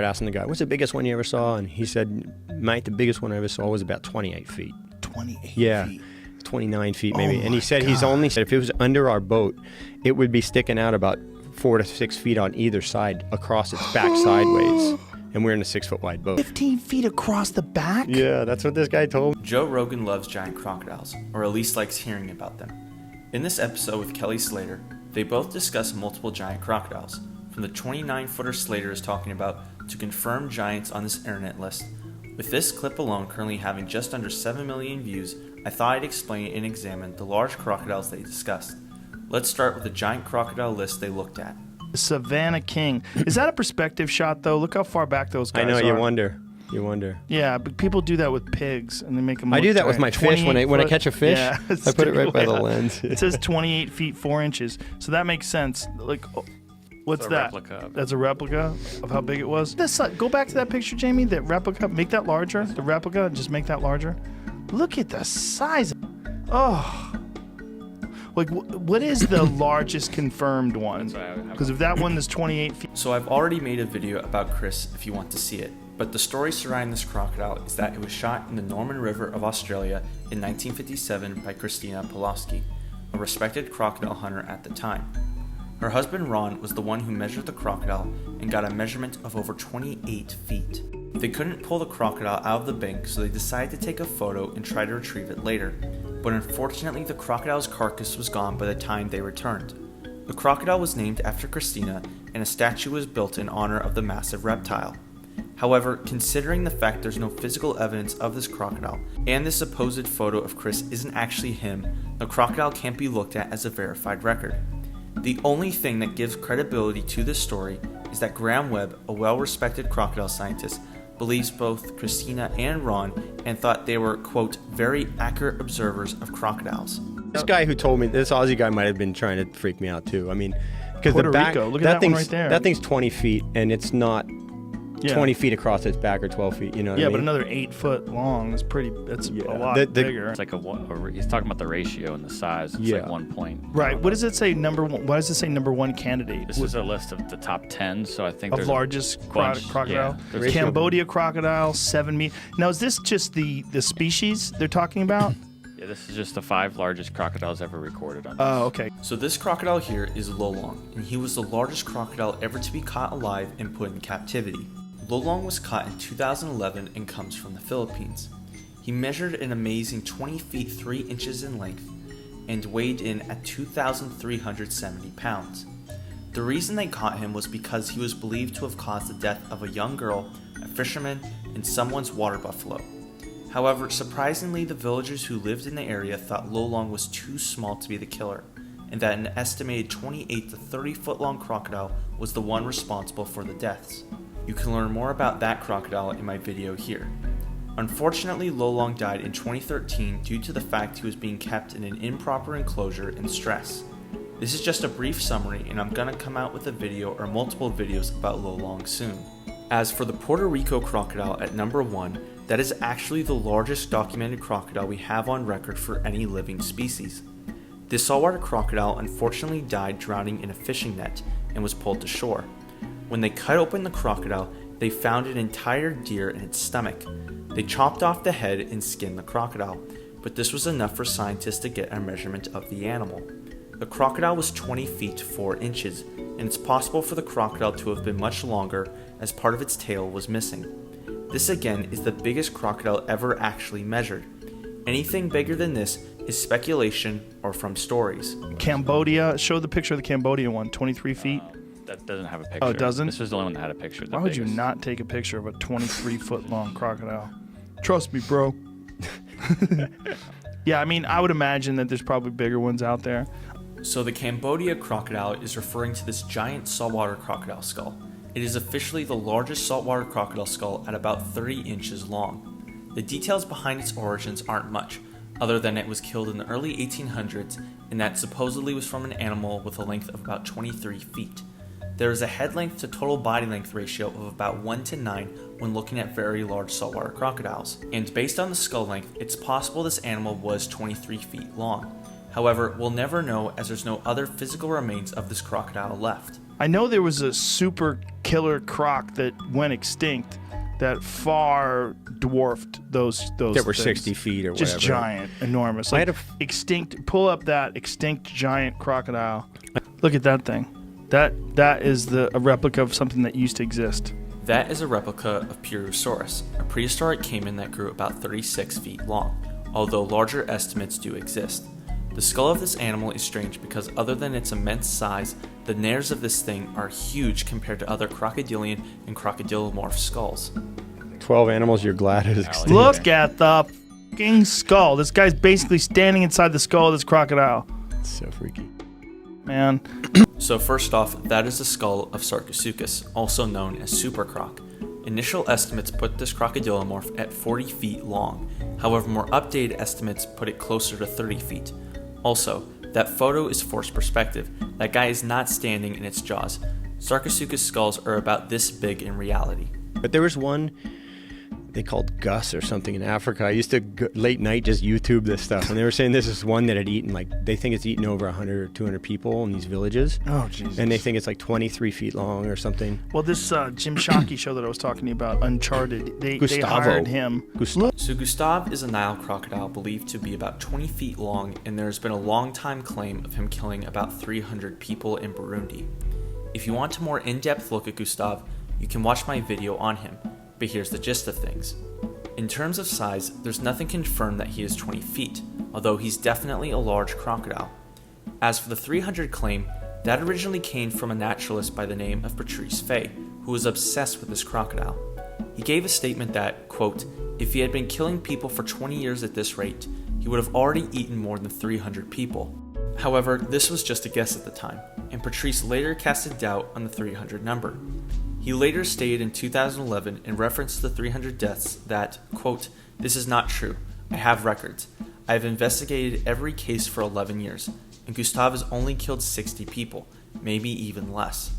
I asked the guy, what's the biggest one you ever saw? And he said, mate, the biggest one I ever saw was about 28 feet. 28 feet? 29 feet maybe. Oh and he said he's only said if it was under our boat, it would be sticking out about 4 to 6 feet on either side across its back sideways. And we're in a 6-foot wide boat. 15 feet across the back? Yeah, that's what this guy told me. Joe Rogan loves giant crocodiles, or at least likes hearing about them. In this episode with Kelly Slater, they both discuss multiple giant crocodiles, from the 29-footer Slater is talking about to confirmed giants on this internet list. With this clip alone currently having just under 7 million views, I thought I'd explain and examine the large crocodiles they discussed. Let's start with the giant crocodile list they looked at. Savannah King. Is that a perspective shot, though? Look how far back those guys are. I know, you wonder. Yeah, but people do that with pigs, and they make them I look do that with giant. my fish. When I catch a fish, yeah, I put it right by the lens. It says 28 feet 4 inches, so that makes sense. Like, what's that? Replica. That's a replica of how big it was. Go back to that picture, Jamie. That replica. Make that larger. The replica. Just make that larger. Look at the size. Oh. Like, what is the largest confirmed one? Because if that one is 28 feet. So I've already made a video about Chris if you want to see it, but the story surrounding this crocodile is that it was shot in the Norman River of Australia in 1957 by Christina Pulaski, a respected crocodile hunter at the time. Her husband Ron was the one who measured the crocodile and got a measurement of over 28 feet. They couldn't pull the crocodile out of the bank, so they decided to take a photo and try to retrieve it later. But unfortunately, the crocodile's carcass was gone by the time they returned. The crocodile was named after Christina, and a statue was built in honor of the massive reptile. However, considering the fact there's no physical evidence of this crocodile, and this supposed photo of Chris isn't actually him, the crocodile can't be looked at as a verified record. The only thing that gives credibility to this story is that Graham Webb, a well-respected crocodile scientist, believes both Christina and Ron and thought they were, quote, very accurate observers of crocodiles. This guy who told me, this Aussie guy might have been trying to freak me out too. I mean, because Puerto the back, Rico. Look at that one right there. That thing's 20 feet and it's not 20 feet across its back or 12 feet, you know what I mean? But another 8 foot long is pretty, that's a lot bigger. It's like he's talking about the ratio and the size. It's like 1 point. Right. What does it say number one? Why does it say number one candidate? This is a list of the top 10, so I think of there's largest crocodile. Yeah, Cambodia crocodile, 7 meters. Now, is this just the species they're talking about? Yeah, this is just the 5 largest crocodiles ever recorded on this. Oh, okay. So this crocodile here is Lolong, and he was the largest crocodile ever to be caught alive and put in captivity. Lolong was caught in 2011 and comes from the Philippines. He measured an amazing 20 feet 3 inches in length and weighed in at 2,370 pounds. The reason they caught him was because he was believed to have caused the death of a young girl, a fisherman, and someone's water buffalo. However, surprisingly, the villagers who lived in the area thought Lolong was too small to be the killer, and that an estimated 28 to 30 foot long crocodile was the one responsible for the deaths. You can learn more about that crocodile in my video here. Unfortunately, Lolong died in 2013 due to the fact he was being kept in an improper enclosure and stress. This is just a brief summary, and I'm gonna come out with a video or multiple videos about Lolong soon. As for the Puerto Rico crocodile at number 1, that is actually the largest documented crocodile we have on record for any living species. This saltwater crocodile unfortunately died drowning in a fishing net and was pulled to shore. When they cut open the crocodile, they found an entire deer in its stomach. They chopped off the head and skinned the crocodile, but this was enough for scientists to get a measurement of the animal. The crocodile was 20 feet 4 inches, and it's possible for the crocodile to have been much longer as part of its tail was missing. This again is the biggest crocodile ever actually measured. Anything bigger than this is speculation or from stories. Cambodia, show the picture of the Cambodia one, 23 feet. That doesn't have a picture. Oh, it doesn't? This was the only one that had a picture. Why would you not take a picture of a 23 foot long crocodile? Trust me, bro. Yeah, I mean, I would imagine that there's probably bigger ones out there. So the Cambodia crocodile is referring to this giant saltwater crocodile skull. It is officially the largest saltwater crocodile skull at about 30 inches long. The details behind its origins aren't much, other than it was killed in the early 1800s and that supposedly was from an animal with a length of about 23 feet. There is a head length to total body length ratio of about 1 to 9 when looking at very large saltwater crocodiles, and based on the skull length, it's possible this animal was 23 feet long. However, we'll never know as there's no other physical remains of this crocodile left. I know there was a super killer croc that went extinct that far dwarfed those That were things. 60 feet or Just whatever. giant, enormous. I Like had extinct. Pull up that extinct giant crocodile. Look at that thing. That is a replica of something that used to exist. That is a replica of Purosaurus, a prehistoric caiman that grew about 36 feet long, although larger estimates do exist. The skull of this animal is strange because other than its immense size, the nares of this thing are huge compared to other crocodilian and crocodilomorph skulls. 12 animals you're glad is extinct. Look at the fucking skull. This guy's basically standing inside the skull of this crocodile. It's so freaky. Man. So first off, that is the skull of Sarcosuchus, also known as supercroc. Initial estimates put this crocodilomorph at 40 feet long. However, more updated estimates put it closer to 30 feet. Also, that photo is forced perspective. That guy is not standing in its jaws. Sarcosuchus skulls are about this big in reality. But there was one they called Gus or something in Africa. I used to late night just YouTube this stuff, and they were saying this is one that had eaten, like, they think it's eaten over 100 or 200 people in these villages. Oh, Jesus. And they think it's like 23 feet long or something. Well, this Jim Shockey show that I was talking to you about, Uncharted, they Gustavo. hired him. Gustav. So Gustav is a Nile crocodile believed to be about 20 feet long, and there has been a long time claim of him killing about 300 people in Burundi. If you want a more in-depth look at Gustav, you can watch my video on him, but here's the gist of things. In terms of size, there's nothing confirmed that he is 20 feet, although he's definitely a large crocodile. As for the 300 claim, that originally came from a naturalist by the name of Patrice Fay, who was obsessed with this crocodile. He gave a statement that, quote, if he had been killing people for 20 years at this rate, he would have already eaten more than 300 people. However, this was just a guess at the time, and Patrice later casted doubt on the 300 number. He later stated in 2011 in reference to the 300 deaths that, quote, this is not true. I have records. I have investigated every case for 11 years, and Gustav has only killed 60 people, maybe even less.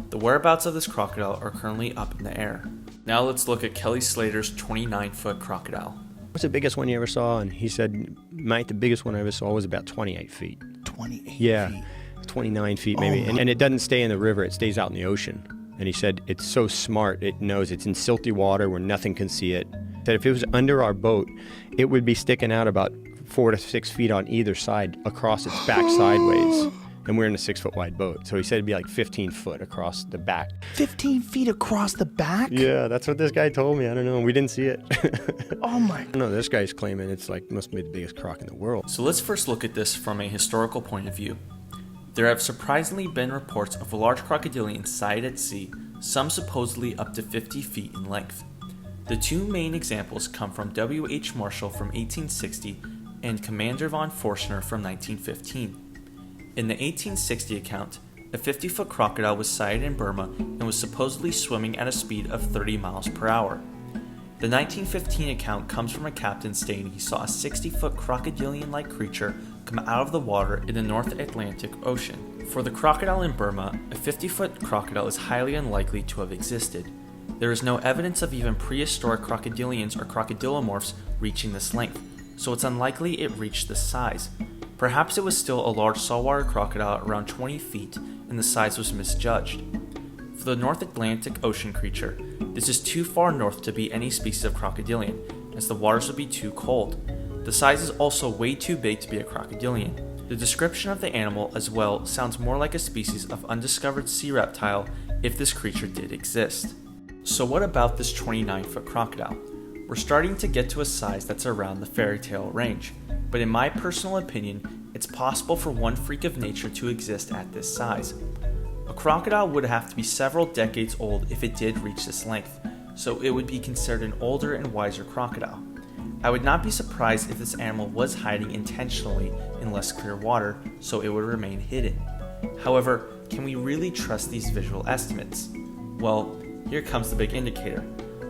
The whereabouts of this crocodile are currently up in the air. Now let's look at Kelly Slater's 29-foot crocodile. What's the biggest one you ever saw? And he said, Mike, the biggest one I ever saw was about 28 feet. 28 Yeah, feet. 29 feet maybe. And it doesn't stay in the river, it stays out in the ocean. And he said it's so smart, it knows it's in silty water where nothing can see it. That if it was under our boat, it would be sticking out about 4 to 6 feet on either side across its back sideways. And we're in a 6-foot wide boat. So he said it'd be like 15 foot across the back. 15 feet across the back? Yeah, that's what this guy told me. I don't know. We didn't see it. Oh my. No, this guy's claiming it's like must be the biggest croc in the world. So let's first look at this from a historical point of view. There have surprisingly been reports of large crocodilians sighted at sea, some supposedly up to 50 feet in length. The two main examples come from W.H. Marshall from 1860 and Commander von Forstner from 1915. In the 1860 account, a 50-foot crocodile was sighted in Burma and was supposedly swimming at a speed of 30 miles per hour. The 1915 account comes from a captain stating he saw a 60-foot crocodilian-like creature come out of the water in the North Atlantic Ocean. For the crocodile in Burma, a 50-foot crocodile is highly unlikely to have existed. There is no evidence of even prehistoric crocodilians or crocodilomorphs reaching this length, so it's unlikely it reached this size. Perhaps it was still a large saltwater crocodile around 20 feet and the size was misjudged. For the North Atlantic Ocean creature, this is too far north to be any species of crocodilian, as the waters would be too cold. The size is also way too big to be a crocodilian. The description of the animal as well sounds more like a species of undiscovered sea reptile if this creature did exist. So what about this 29-foot crocodile? We're starting to get to a size that's around the fairy tale range, but in my personal opinion, it's possible for one freak of nature to exist at this size. A crocodile would have to be several decades old if it did reach this length, so it would be considered an older and wiser crocodile. I would not be surprised if this animal was hiding intentionally in less clear water, so it would remain hidden. However, can we really trust these visual estimates? Well, here comes the big indicator.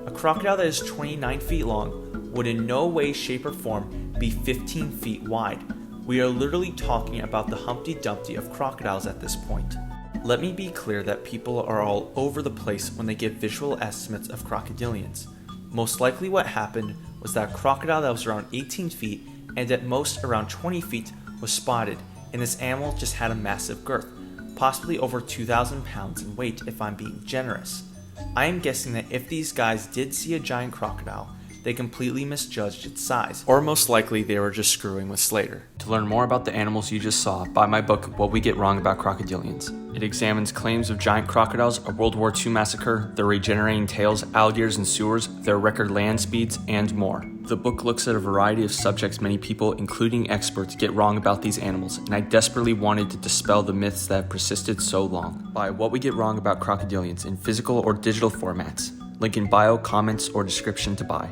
A crocodile that is 29 feet long would in no way, shape, or form be 15 feet wide. We are literally talking about the Humpty Dumpty of crocodiles at this point. Let me be clear that people are all over the place when they give visual estimates of crocodilians. Most likely what happened was that a crocodile that was around 18 feet and at most around 20 feet was spotted, and this animal just had a massive girth. possibly over 2,000 pounds in weight if I'm being generous. I am guessing that if these guys did see a giant crocodile, they completely misjudged its size, or most likely they were just screwing with Slater. To learn more about the animals you just saw, buy my book, What We Get Wrong About Crocodilians. It examines claims of giant crocodiles, a World War II massacre, their regenerating tails, alligators in sewers, their record land speeds, and more. The book looks at a variety of subjects many people, including experts, get wrong about these animals, and I desperately wanted to dispel the myths that have persisted so long. Buy What We Get Wrong About Crocodilians in physical or digital formats. Link in bio, comments, or description to buy.